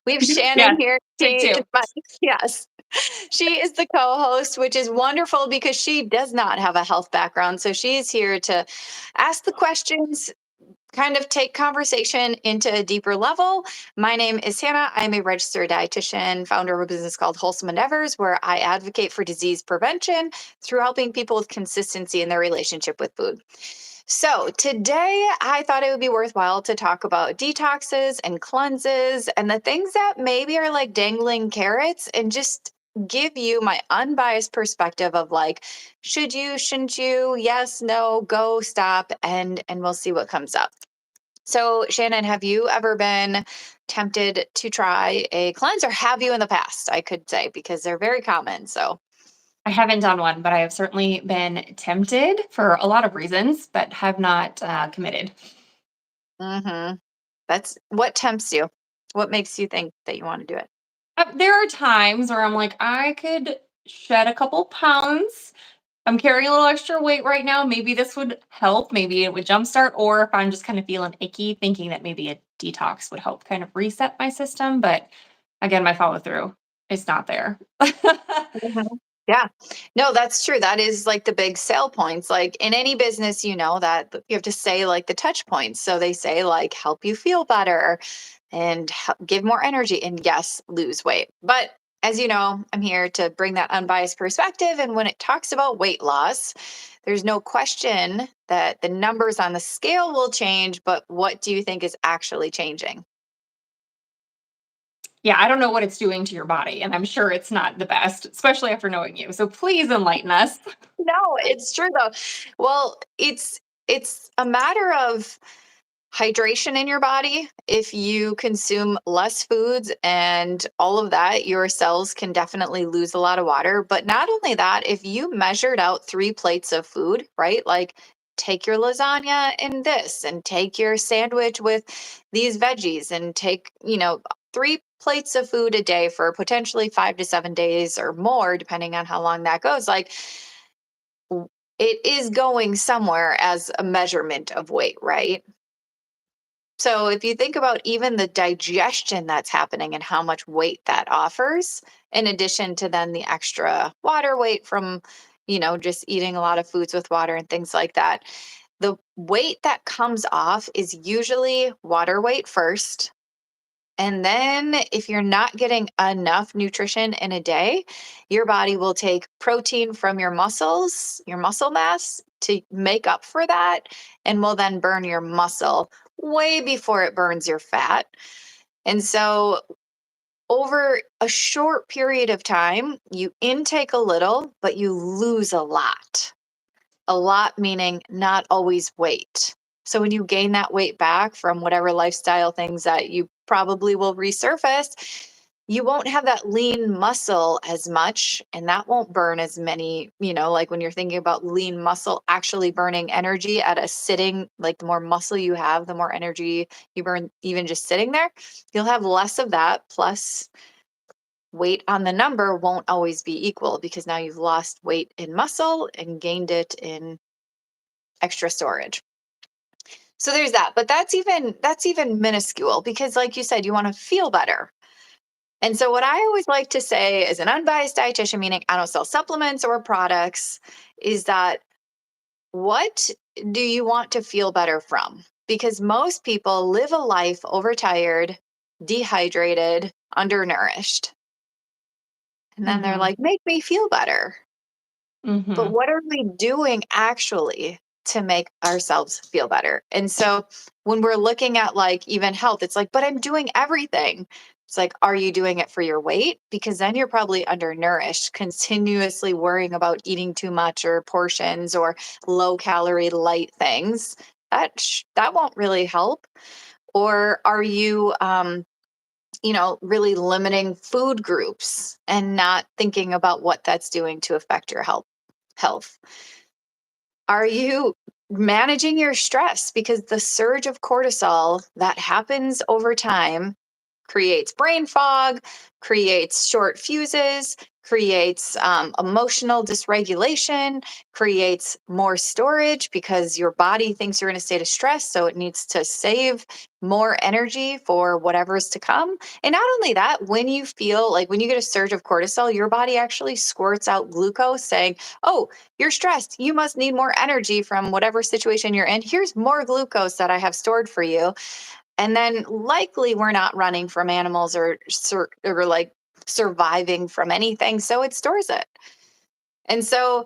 We have Yes, Shannon here. take She is two. yes. She is the co-host, which is wonderful because she does not have a health background. So she's here to ask the questions, kind of take conversation into a deeper level. My name is Hannah. I'm a registered dietitian, founder of a business called Wholesome Endeavors, where I advocate for disease prevention through helping people with consistency in their relationship with food. So, today I thought it would be worthwhile to talk about detoxes and cleanses and the things that maybe are like dangling carrots and just give you my unbiased perspective of like should you, shouldn't you, yes, no, go, stop, and we'll see what comes up. So, Shannon, have you ever been tempted to try a cleanse or have you in the past? I could say because they're very common. So, I haven't done one, but I have certainly been tempted for a lot of reasons, but have not committed. mhm. That's what tempts you. What makes you think that you want to do it? There are times where I'm like, I could shed a couple pounds. I'm carrying a little extra weight right now. Maybe this would help. Maybe it would jumpstart. Or if I'm just kind of feeling icky, thinking that maybe a detox would help kind of reset my system. But again, my follow through is not there. Mhm. Yeah. No, that's true. That is like the big sale points. Like in any business, you know, that you have to say like the touch points. So they say like help you feel better and give more energy and yes, lose weight. But as you know, I'm here to bring that unbiased perspective. And when it talks about weight loss, there's no question that the numbers on the scale will change. But what do you think is actually changing? Yeah, I don't know what it's doing to your body, and I'm sure it's not the best, especially after knowing you. So please enlighten us. No, it's true though. Well, it's a matter of hydration in your body. If you consume less foods and all of that, your cells can definitely lose a lot of water. But not only that, if you measured out 3 plates of food, right? Like take your lasagna and this, and take your sandwich with these veggies, and take, 3 plates of food a day for potentially 5 to 7 days or more, depending on how long that goes. Like it is going somewhere as a measurement of weight, right? So if you think about even the digestion that's happening and how much weight that offers, in addition to then the extra water weight from, just eating a lot of foods with water and things like that, the weight that comes off is usually water weight first. And then if you're not getting enough nutrition in a day, your body will take protein from your muscles, your muscle mass to make up for that, and will then burn your muscle way before it burns your fat. And so over a short period of time, you intake a little, but you lose a lot. A lot meaning not always weight. So when you gain that weight back from whatever lifestyle things that you probably will resurface, you won't have that lean muscle as much, and that won't burn as many, like when you're thinking about lean muscle actually burning energy at a sitting, like the more muscle you have, the more energy you burn even just sitting there. You'll have less of that, plus weight on the number won't always be equal because now you've lost weight in muscle and gained it in extra storage. So there's that. But that's even minuscule because like you said, you want to feel better. And so what I always like to say as an unbiased dietitian, meaning I don't sell supplements or products, is that what do you want to feel better from? Because most people live a life overtired, dehydrated, undernourished. And then they're Hmm. like, make me feel better. But Hmm. what are we doing actually to make ourselves feel better? And so when we're looking at like even health, it's like, but I'm doing everything. It's like, are you doing it for your weight? Because then you're probably undernourished, continuously worrying about eating too much or portions or low calorie light things. That won't really help. Or are you really limiting food groups and not thinking about what that's doing to affect your health? Are you managing your stress? Because the surge of cortisol that happens over time creates brain fog, creates short fuses, creates emotional dysregulation, creates more storage because your body thinks you're in a state of stress. So it needs to save more energy for whatever's to come. And not only that, when you feel like when you get a surge of cortisol, your body actually squirts out glucose saying, oh, you're stressed. You must need more energy from whatever situation you're in. Here's more glucose that I have stored for you. And then likely we're not running from animals or like surviving from anything. So it stores it. And so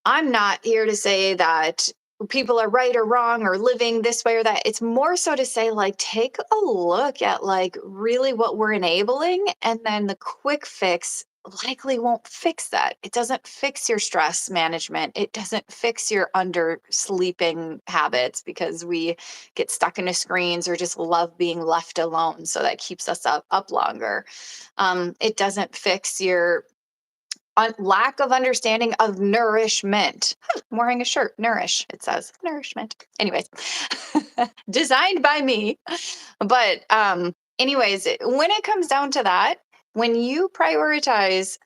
I'm not here to say that people are right or wrong or living this way or that. It's more so to say, like, take a look at like really what we're enabling, and then the quick fix likely won't fix that. It doesn't fix your stress management. It doesn't fix your under sleeping habits because we get stuck into screens or just love being left alone. So that keeps us up longer. It doesn't fix your lack of understanding of nourishment. I'm wearing a shirt, nourish, it says nourishment. Anyways, designed by me. But, anyways, when it comes down to that, when you prioritize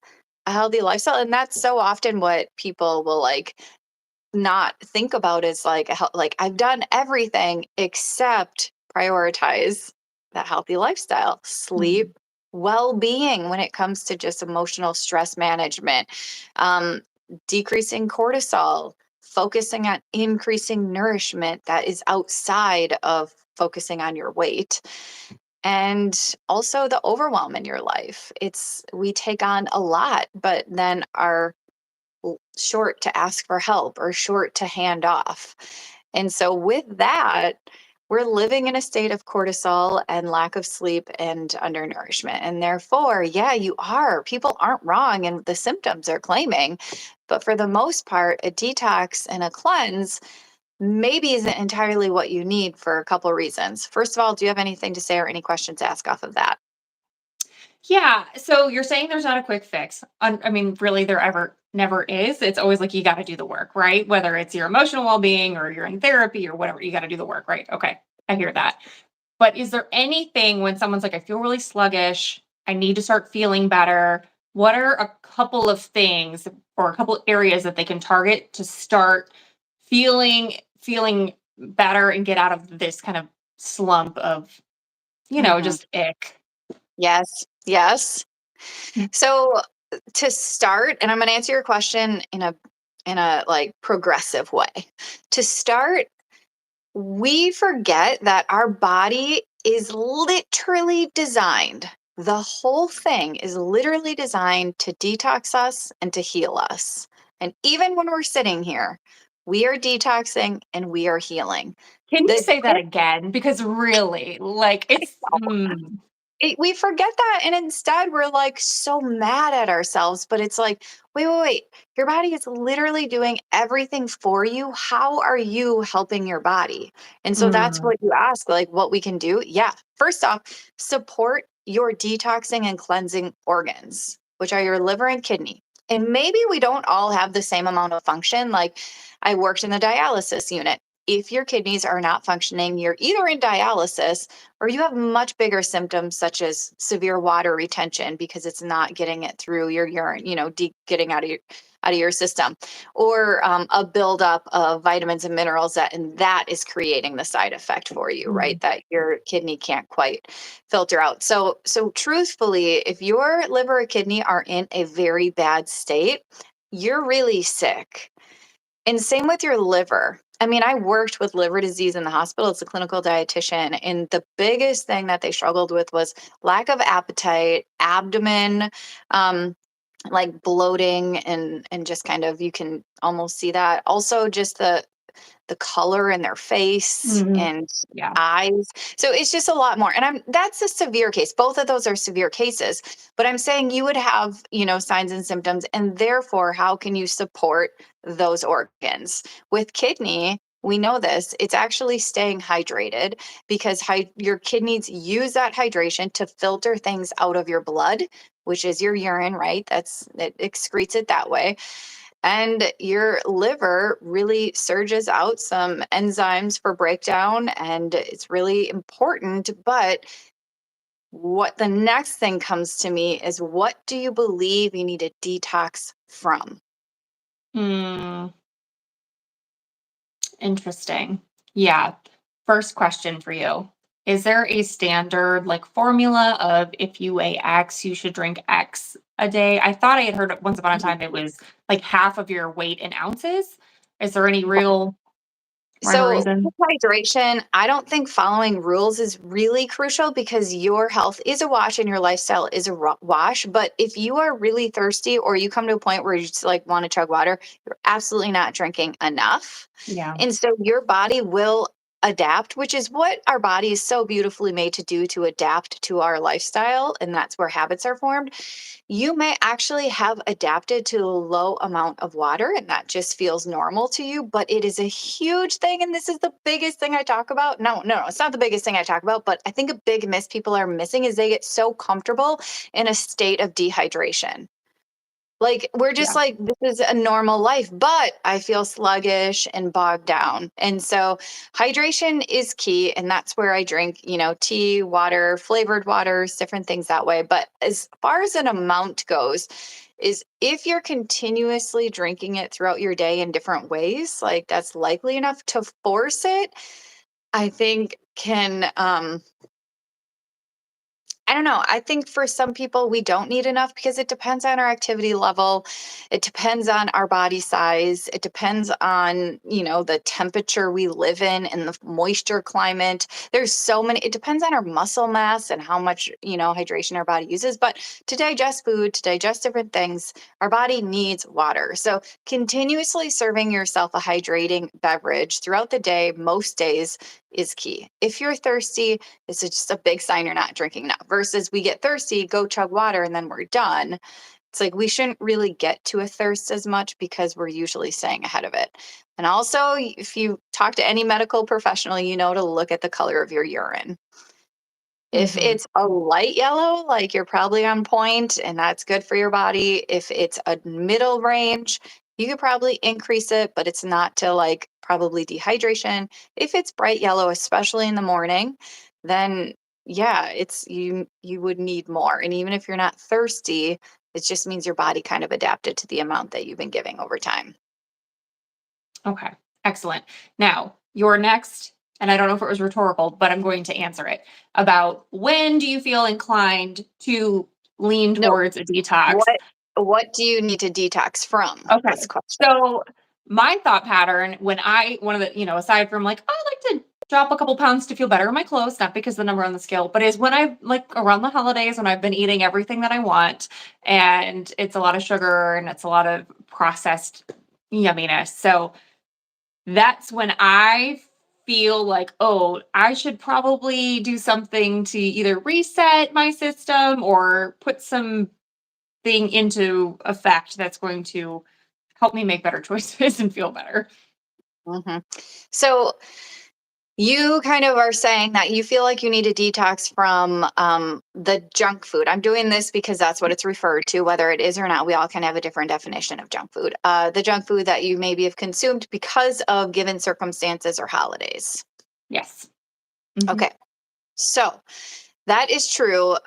a healthy lifestyle, and that's so often what people will like not think about is like like I've done everything except prioritize that healthy lifestyle, Mhm. sleep, well-being when it comes to just emotional stress management, um, decreasing cortisol, focusing on increasing nourishment that is outside of focusing on your weight, and also the overwhelm in your life. It's we take on a lot, but then our short to ask for help or short to hand off. And so, with that, we're living in a state of cortisol and lack of sleep and undernourishment. And therefore, yeah, you are. People aren't wrong and the symptoms they're claiming. But for the most part, a detox and a cleanse maybe isn't entirely what you need for a couple reasons. First of all, do you have anything to say or any questions to ask off of that? Yeah. So you're saying there's not a quick fix. I mean, really, there ever never is. It's always like you got to do the work, right? Whether it's your emotional well being or you're in therapy or whatever, you got to do the work, right? Okay. I hear that. But is there anything when someone's like, I feel really sluggish, I need to start feeling better? What are a couple of things or a couple of areas that they can target to start feeling better and get out of this kind of slump of, Hmm. just ick? Yes. Yes. Mm. So to start, and I'm going to answer your question in a like progressive way. To start, we forget that our body is literally designed. The whole thing is literally designed to detox us and to heal us. And even when we're sitting here, we are detoxing and we are healing. Can you The say that again? Because really, like, it's we forget that, and instead we're like so mad at ourselves, but it's like, wait, your body is literally doing everything for you. How are you helping your body? And so that's mm, what you ask, like what we can do. Yeah, first off, support your detoxing and cleansing organs, which are your liver and kidney. And maybe we don't all have the same amount of function. Like, I worked in the dialysis unit. If your kidneys are not functioning, you're either in dialysis or you have much bigger symptoms such as severe water retention because it's not getting it through your urine, getting out of your system, or a buildup of vitamins and minerals and that is creating the side effect for you, right? mm, That your kidney can't quite filter out. So truthfully, if your liver or kidney are in a very bad state, you're really sick. And same with your liver. I mean, I worked with liver disease in the hospital as a clinical dietitian, and the biggest thing that they struggled with was lack of appetite, abdomen, um, like bloating, and just kind of you can almost see that. Also, just the color in their face mhm. and Yeah. eyes. So it's just a lot more. And that's a severe case. Both of those are severe cases. But I'm saying you would have, signs and symptoms. And therefore, how can you support those organs? With kidney, we know this, it's actually staying hydrated because your kidneys use that hydration to filter things out of your blood, which is your urine, right? It excretes it that way, and your liver really surges out some enzymes for breakdown, and it's really important. But What the next thing comes to me is, what do you believe you need to detox from? Hmm, interesting. Yeah. First question for you. Is there a standard like formula of if you weigh X, you should drink X a day? I thought I had heard once upon a time it was like half of your weight in ounces. Is there any real rhyme or So, reason? with hydration, I don't think following rules is really crucial because your health is a wash and your lifestyle is a wash. But if you are really thirsty or you come to a point where you just like want to chug water, you're absolutely not drinking enough. Yeah. And so your body will adapt, which is what our body is so beautifully made to do, to adapt to our lifestyle. And that's where habits are formed. You may actually have adapted to a low amount of water and that just feels normal to you, but it is a huge thing. And this is the biggest thing I talk about. No, it's not the biggest thing I talk about, but I think a big miss people are missing is they get so comfortable in a state of dehydration. Like, we're just Yeah. like, this is a normal life, but I feel sluggish and bogged down. And so, hydration is key. And that's where I drink, tea, water, flavored waters, different things that way. But as far as an amount goes, is if you're continuously drinking it throughout your day in different ways, like that's likely enough to force it, I think can I don't know. I think for some people, we don't need enough because it depends on our activity level. It depends on our body size. It depends on, the temperature we live in and the moisture climate. There's so many, it depends on our muscle mass and how much, hydration our body uses. But to digest food, to digest different things, our body needs water. So continuously serving yourself a hydrating beverage throughout the day, most days, is key. If you're thirsty, it's just a big sign you're not drinking enough. Versus we get thirsty, go chug water, and then we're done. It's like we shouldn't really get to a thirst as much because we're usually staying ahead of it. And also, if you talk to any medical professional, you know to look at the color of your urine. If Hmm. it's a light yellow, like you're probably on point and that's good for your body. If it's a middle range, you could probably increase it, but it's not to like probably dehydration. If it's bright yellow, especially in the morning, then yeah, it's you would need more. And even if you're not thirsty, it just means your body kind of adapted to the amount that you've been giving over time. Okay. Excellent. Now, your next, and I don't know if it was rhetorical, but I'm going to answer it about when do you feel inclined to lean No, towards a detox? what do you need to detox from was the Okay. question. So my thought pattern when one of the, aside from like, oh, I like to drop a couple pounds to feel better in my clothes, not because the number on the scale, but is when I like around the holidays when I've been eating everything that I want and it's a lot of sugar and it's a lot of processed yumminess. So that's when I feel like, oh, I should probably do something to either reset my system or put something into effect that's going to help me make better choices and feel better. Mhm. So you kind of are saying that you feel like you need to detox from the junk food. I'm doing this because that's what it's referred to, whether it is or not. We all can have a different definition of junk food. The junk food that you maybe have consumed because of given circumstances or holidays. Yes. Hmm. Okay, so that is true.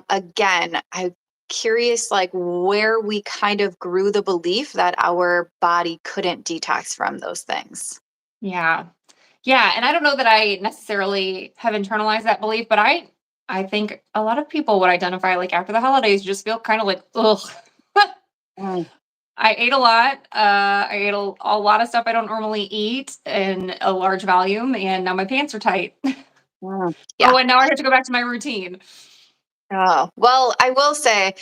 Again, I'm curious, like where we kind of grew the belief that our body couldn't detox from those things. Yeah. Yeah. And I don't know that I necessarily have internalized that belief, but I think a lot of people would identify like after the holidays, just feel kind of like, ugh. Mm, I ate a lot. I ate a lot of stuff I don't normally eat in a large volume, and now my pants are tight. yeah. Oh, and now I have to go back to my routine. Oh, well, I will say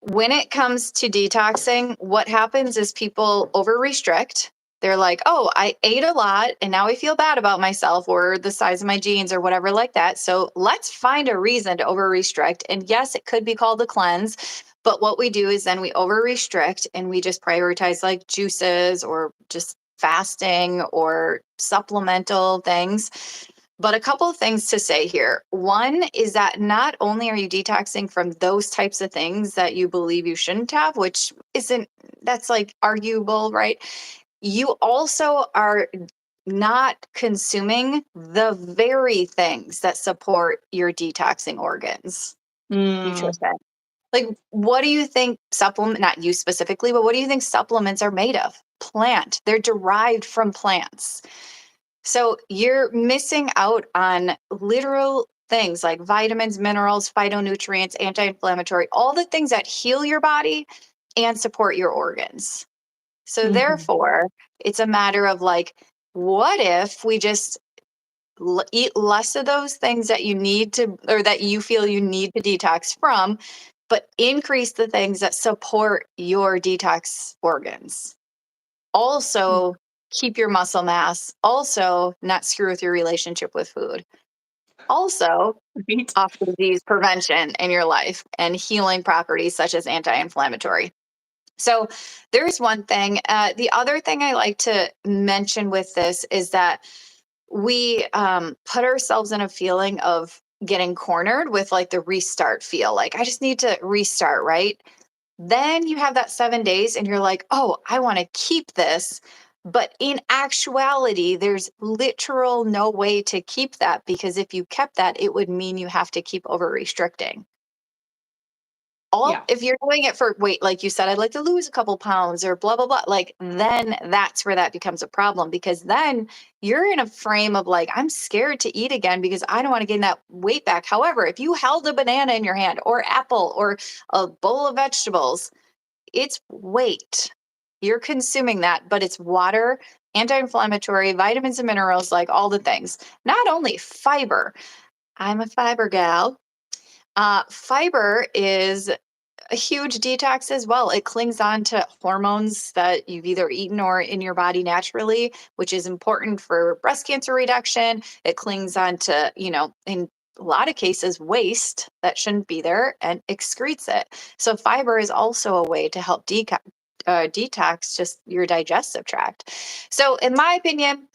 when it comes to detoxing, what happens is people over restrict. They're like, oh, I ate a lot and now I feel bad about myself or the size of my jeans or whatever like that. So let's find a reason to over restrict. And yes, it could be called a cleanse. But what we do is then we over restrict and we just prioritize like juices or just fasting or supplemental things. But a couple of things to say here. One is that not only are you detoxing from those types of things that you believe you shouldn't have, which isn't, that's like arguable, right? You also are not consuming the very things that support your detoxing organs. Mm, nutrition. Like, what do you think supplement, not you specifically, but what do you think supplements are made of? Plant. They're derived from plants. So you're missing out on literal things like vitamins, minerals, phytonutrients, anti inflammatory, all the things that heal your body and support your organs. So, mhm. therefore, it's a matter of like, what if we just eat less of those things that you need to, or that you feel you need to detox from, but increase the things that support your detox organs? Mm, Also, keep your muscle mass. Also, not screw with your relationship with food. Also, right? offer disease prevention in your life and healing properties such as anti inflammatory. So, there's one thing. The other thing I like to mention with this is that we put ourselves in a feeling of getting cornered with like the restart feel. Like, I just need to restart, right? Then you have that 7 days and you're like, oh, I want to keep this. But in actuality, there's literal no way to keep that because if you kept that, it would mean you have to keep over restricting. All Yeah. if you're doing it for weight, like you said, I'd like to lose a couple pounds or blah, blah, blah. Like, then that's where that becomes a problem because then you're in a frame of like, I'm scared to eat again because I don't want to gain that weight back. However, if you held a banana in your hand or apple or a bowl of vegetables, it's weight. You're consuming that, but it's water, anti-inflammatory, vitamins and minerals, like all the things. Not only fiber. I'm a fiber gal. Fiber is a huge detox as well. It clings on to hormones that you've either eaten or in your body naturally, which is important for breast cancer reduction. It clings on to, in a lot of cases, waste that shouldn't be there and excretes it. So, fiber is also a way to help detox just your digestive tract. So, in my opinion,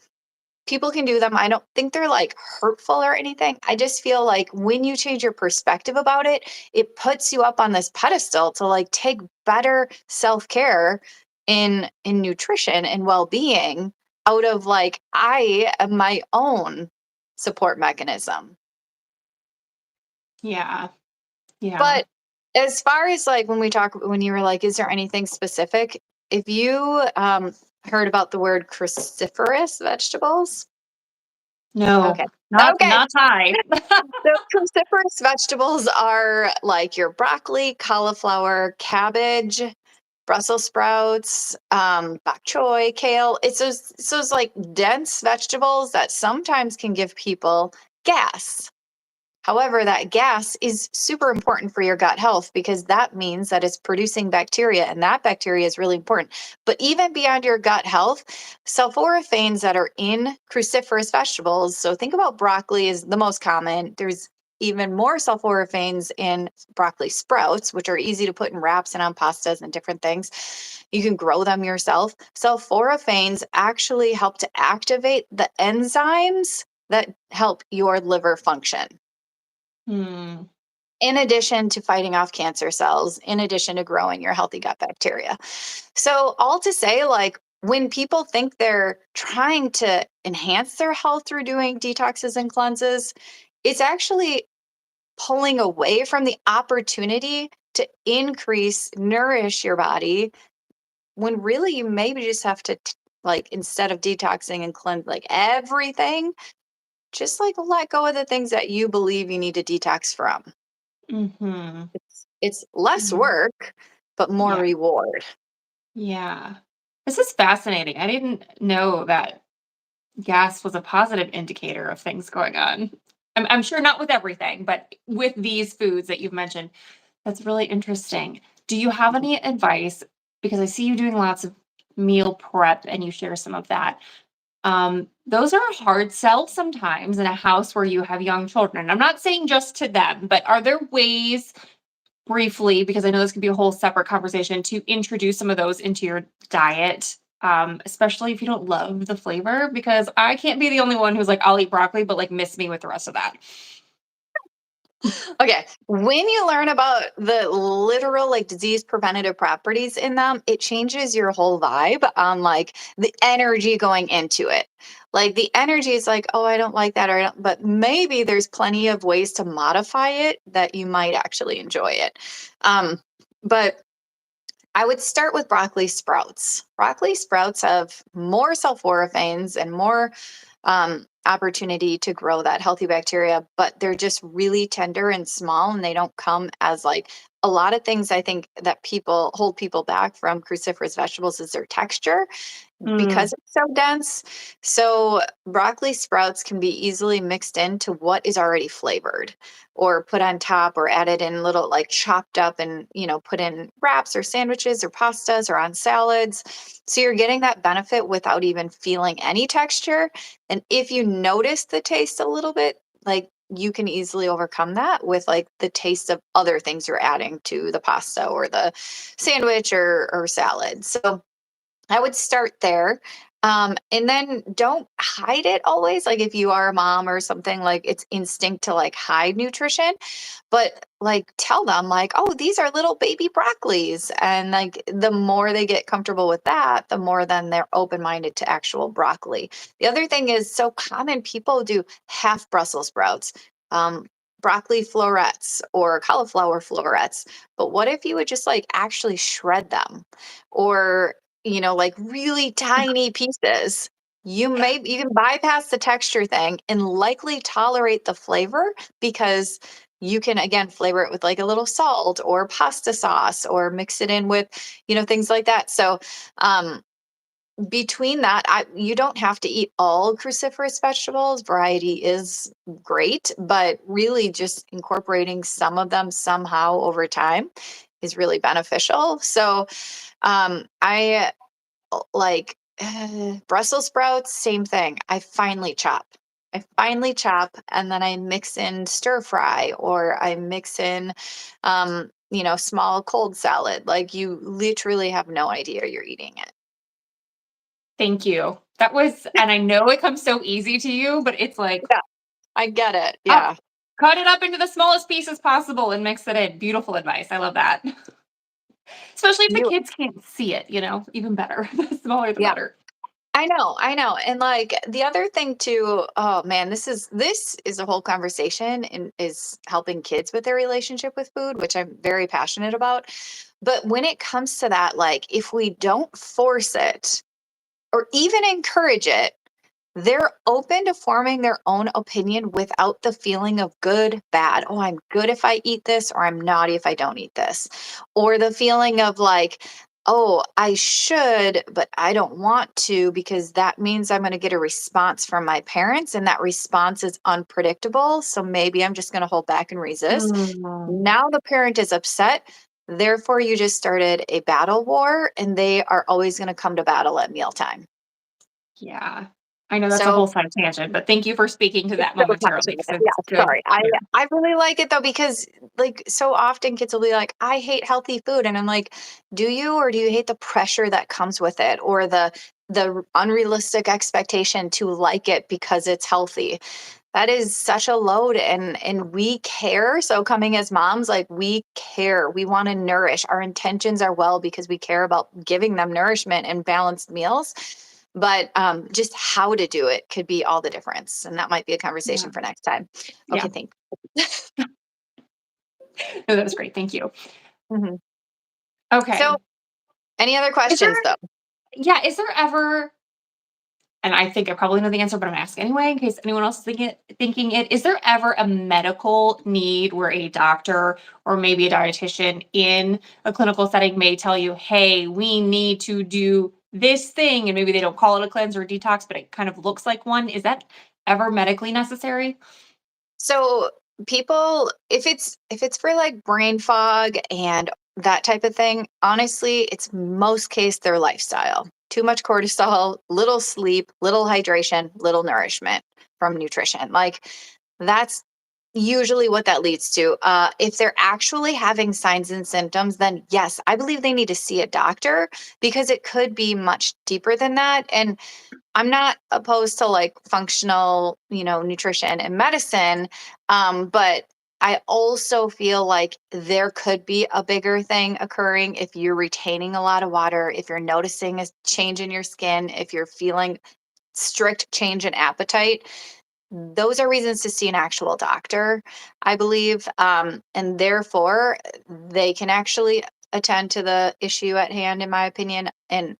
people can do them. I don't think they're like hurtful or anything. I just feel like when you change your perspective about it, it puts you up on this pedestal to like take better self-care in nutrition and well-being out of like I am my own support mechanism. Yeah. Yeah. But as far as like when you were like, is there anything specific? If you heard about the word cruciferous vegetables, No, okay. Okay. not Thai. So cruciferous vegetables are like your broccoli, cauliflower, cabbage, Brussels sprouts, bok choy, kale. It's those like dense vegetables that sometimes can give people gas. However, that gas is super important for your gut health because that means that it's producing bacteria, and that bacteria is really important. But even beyond your gut health, sulforaphanes that are in cruciferous vegetables, so think about broccoli is the most common. There's even more sulforaphanes in broccoli sprouts, which are easy to put in wraps and on pastas and different things. You can grow them yourself. Sulforaphanes actually help to activate the enzymes that help your liver function Hmm. in addition to fighting off cancer cells, in addition to growing your healthy gut bacteria. So, all to say, like, when people think they're trying to enhance their health through doing detoxes and cleanses, it's actually pulling away from the opportunity to increase, nourish your body when really you maybe just have to, like, instead of detoxing and cleanse like everything, just like let go of the things that you believe you need to detox from. Mhm. It's less Mhm. work, but more Yeah. reward. Yeah. This is fascinating. I didn't know that gas was a positive indicator of things going on. I'm sure not with everything, but with these foods that you've mentioned, that's really interesting. Do you have any advice? Because I see you doing lots of meal prep and you share some of that. Those are a hard sell sometimes in a house where you have young children. I'm not saying just to them, but are there ways briefly, because I know this could be a whole separate conversation, to introduce some of those into your diet, especially if you don't love the flavor? Because I can't be the only one who's like, I'll eat broccoli, but like miss me with the rest of that. Okay, when you learn about the literal like disease preventative properties in them, it changes your whole vibe on like the energy going into it. Like the energy is like, oh, I don't like that, or I don't, but maybe there's plenty of ways to modify it that you might actually enjoy it. But I would start with broccoli sprouts. Broccoli sprouts have more sulforaphanes and more opportunity to grow that healthy bacteria, but they're just really tender and small, and they don't come as like a lot of things. I think that people hold people back from cruciferous vegetables is their texture Mm, because it's so dense. So broccoli sprouts can be easily mixed into what is already flavored or put on top or added in little like chopped up and put in wraps or sandwiches or pastas or on salads. So you're getting that benefit without even feeling any texture. And if you notice the taste a little bit, like you can easily overcome that with like the taste of other things you're adding to the pasta or the sandwich or salad. So I would start there. And then don't hide it always. Like if you are a mom or something, like it's instinct to like hide nutrition, but like tell them like, oh, these are little baby broccolis. And like the more they get comfortable with that, the more then they're open-minded to actual broccoli. The other thing is so common people do half Brussels sprouts. Broccoli florets or cauliflower florets. But what if you would just like actually shred them or like really tiny pieces. You can bypass the texture thing and likely tolerate the flavor because you can again flavor it with like a little salt or pasta sauce or mix it in with, things like that. So between that, you don't have to eat all cruciferous vegetables. Variety is great, but really just incorporating some of them somehow over time is really beneficial. So I like Brussels sprouts, same thing. I finely chop and then I mix in stir fry or I mix in, small cold salad. Like you literally have no idea you're eating it. thank you. That was, and I know it comes so easy to you, but it's like, Yeah, I get it. oh, Yeah. cut it up into the smallest pieces possible and mix it in. Beautiful advice. I love that. Especially if the You, kids can't see it, even better. The smaller, the yeah. better. I know. And like the other thing too, oh man, this is a whole conversation and is helping kids with their relationship with food, which I'm very passionate about. But when it comes to that, like if we don't force it or even encourage it, they're open to forming their own opinion without the feeling of good, bad. Oh, I'm good if I eat this, or I'm naughty if I don't eat this. Or the feeling of like, oh, I should, but I don't want to because that means I'm going to get a response from my parents, and that response is unpredictable. So maybe I'm just going to hold back and resist. Mm, Now the parent is upset. Therefore, you just started a battle war, and they are always going to come to battle at mealtime. yeah. I know that's a whole So side tangent, but thank you for speaking to it's that so momentarily passionate. because Yeah, it's good. sorry. I Yeah. I really like it though because like so often kids will be like, "I hate healthy food," and I'm like, "Do you, or do you hate the pressure that comes with it, or the unrealistic expectation to like it because it's healthy?" That is such a load, and we care. So coming as moms, like we care. We want to nourish. Our intentions are well because we care about giving them nourishment and balanced meals. But just how to do it could be all the difference. And that might be a Yeah. conversation for next time. Yeah. Okay, thanks. No, that was great. Thank you. Mhm. So Okay. any other Is there questions though? is there ever, and I think I probably know the answer, but I'm asking anyway in case anyone else is thinking it. Is there ever a medical need where a doctor or maybe a dietitian in a clinical setting may tell you, hey, we need to do this thing, and maybe they don't call it a cleanse or a detox, but it kind of looks like one. Is that ever medically necessary? So people, if it's for like brain fog and that type of thing, honestly, it's most case their lifestyle. Too much cortisol, little sleep, little hydration, little nourishment from nutrition. Like that's usually what that leads to. If they're actually having signs and symptoms, then yes, I believe they need to see a doctor because it could be much deeper than that. And I'm not opposed to like functional, nutrition and medicine. But I also feel like there could be a bigger thing occurring if you're retaining a lot of water, if you're noticing a change in your skin, if you're feeling strict change in appetite. Those are reasons to see an actual doctor, I believe. And therefore, they can actually attend to the issue at hand, in my opinion. And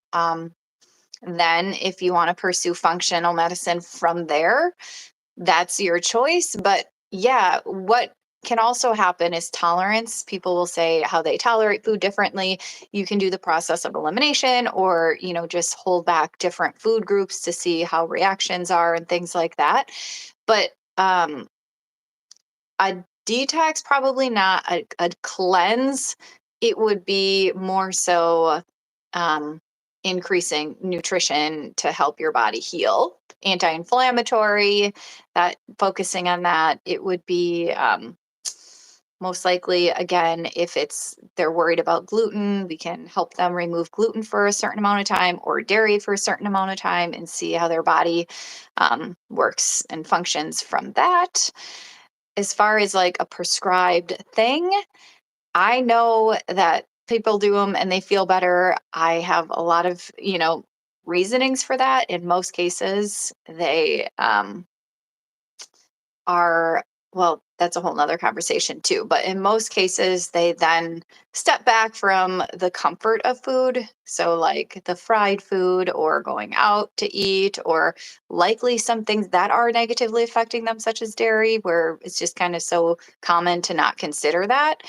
then, if you want to pursue functional medicine from there, that's your choice. But yeah, what can also happen is tolerance. People will say how they tolerate food differently. You can do the process of elimination or, just hold back different food groups to see how reactions are and things like that. But a detox, probably not a cleanse. It would be more so um, increasing nutrition to help your body heal, anti-inflammatory, that focusing on that. It would be most likely, again, if they're worried about gluten, we can help them remove gluten for a certain amount of time or dairy for a certain amount of time and see how their body works and functions from that. As far as like a prescribed thing, I know that people do them and they feel better. I have a lot of, reasonings for that. In most cases, they are, well, that's a whole nother conversation too. But in most cases, they then step back from the comfort of food. So, like the fried food or going out to eat, or likely some things that are negatively affecting them, such as dairy, where it's just kind of so common to not consider that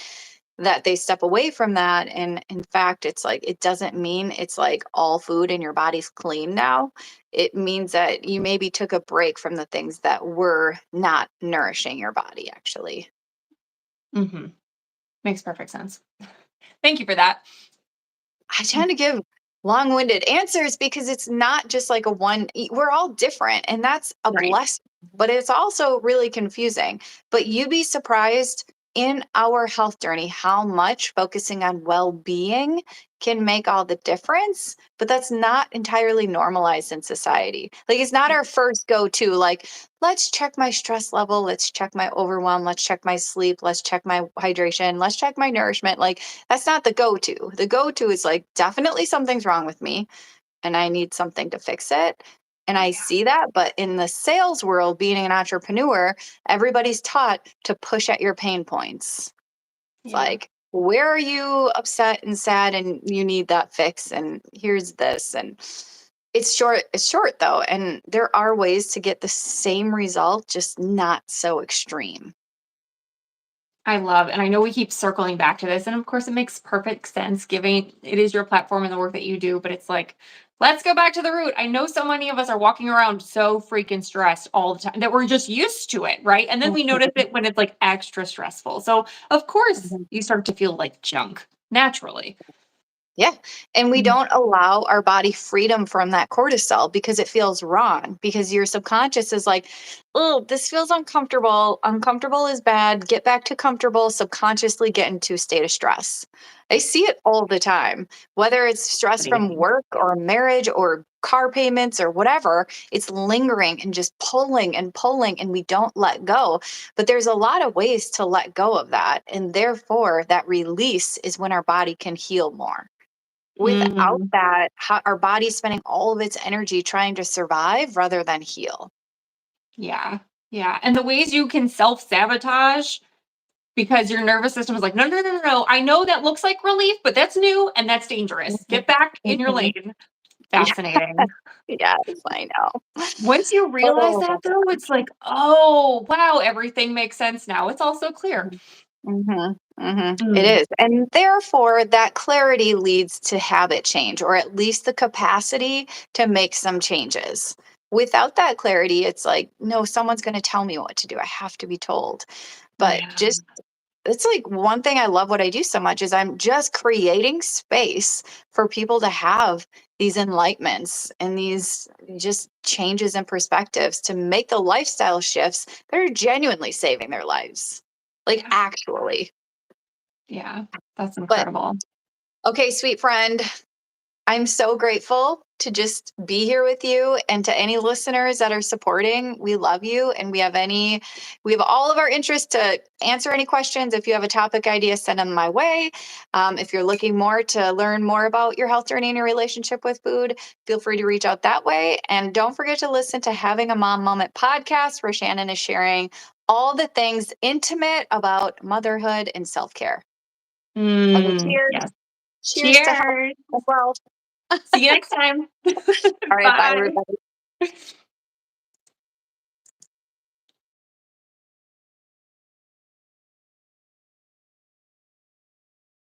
they step away from that. And in fact, it's like, it doesn't mean it's like all food in your body's clean now. It means that you maybe took a break from the things that were not nourishing your body, actually. Mhm. Makes perfect sense. Thank you for that. I tend to give long-winded answers because it's not just like we're all different, and that's a Right. blessing, but it's also really confusing. But you'd be surprised in our health journey how much focusing on well-being can make all the difference, but that's not entirely normalized in society. Like, it's not our first go-to, like, let's check my stress level, let's check my overwhelm, let's check my sleep, let's check my hydration, let's check my nourishment. Like, that's not the go-to. The go-to is like, definitely something's wrong with me and I need something to fix it. And I Yeah. see that. But in the sales world, being an entrepreneur, everybody's taught to push at your pain points. It's Yeah. like, where are you upset and sad and you need that fix? And here's this. And it's short though. And there are ways to get the same result, just not so extreme. I love, and I know we keep circling back to this, and of course it makes perfect sense given it is your platform and the work that you do, but it's like, let's go back to the root. I know so many of us are walking around so freaking stressed all the time that we're just used to it, right? And then we notice it when it's like extra stressful. So of course Mhm. you start to feel like junk naturally. Yeah. And we Mm. don't allow our body freedom from that cortisol because it feels wrong, because your subconscious is like, oh, this feels uncomfortable. Uncomfortable is bad. Get back to comfortable, subconsciously get into a state of stress. I see it all the time, whether it's stress from Fascinating. work or marriage or car payments or whatever. It's lingering and just pulling and pulling, and we don't let go. But there's a lot of ways to let go of that. And therefore, that release is when our body can heal more. Without Mhm. that, our body's spending all of its energy trying to survive rather than heal. Yeah. Yeah. And the ways you can self sabotage because your nervous system is like, no, no, no, no, no. I know that looks like relief, but that's new and that's dangerous. Mhm, Get back in your mhm. lane. Yeah, Fascinating. yes, I know. Once you realize Oh that my though, it's like, oh, wow, everything makes sense now. It's all so clear. god. Mhm, mhm. It Mm, is. And therefore, that clarity leads to habit change, or at least the capacity to make some changes. Without that clarity, it's like, no, someone's going to tell me what to do. I have to be told. But yeah. just it's like one thing I love what I do so much is I'm just creating space for people to have these enlightenments and these just changes in perspectives to make the lifestyle shifts that are genuinely saving their lives. Like, Yeah. actually. Yeah. That's But incredible. okay, sweet friend, I'm so grateful to just be here with you, and to any listeners that are supporting, we love you, and we have all of our interests to answer any questions. If you have a topic idea, send them my way. If you're looking more to learn more about your health journey and your relationship with food, feel free to reach out that way. And don't forget to listen to Having a Mom Moment podcast, where Shannon is sharing all the things intimate about motherhood and self-care. Okay, cheers. Yes. Cheers to health Cheers. as well. See you next time. All right, bye Bye. everybody.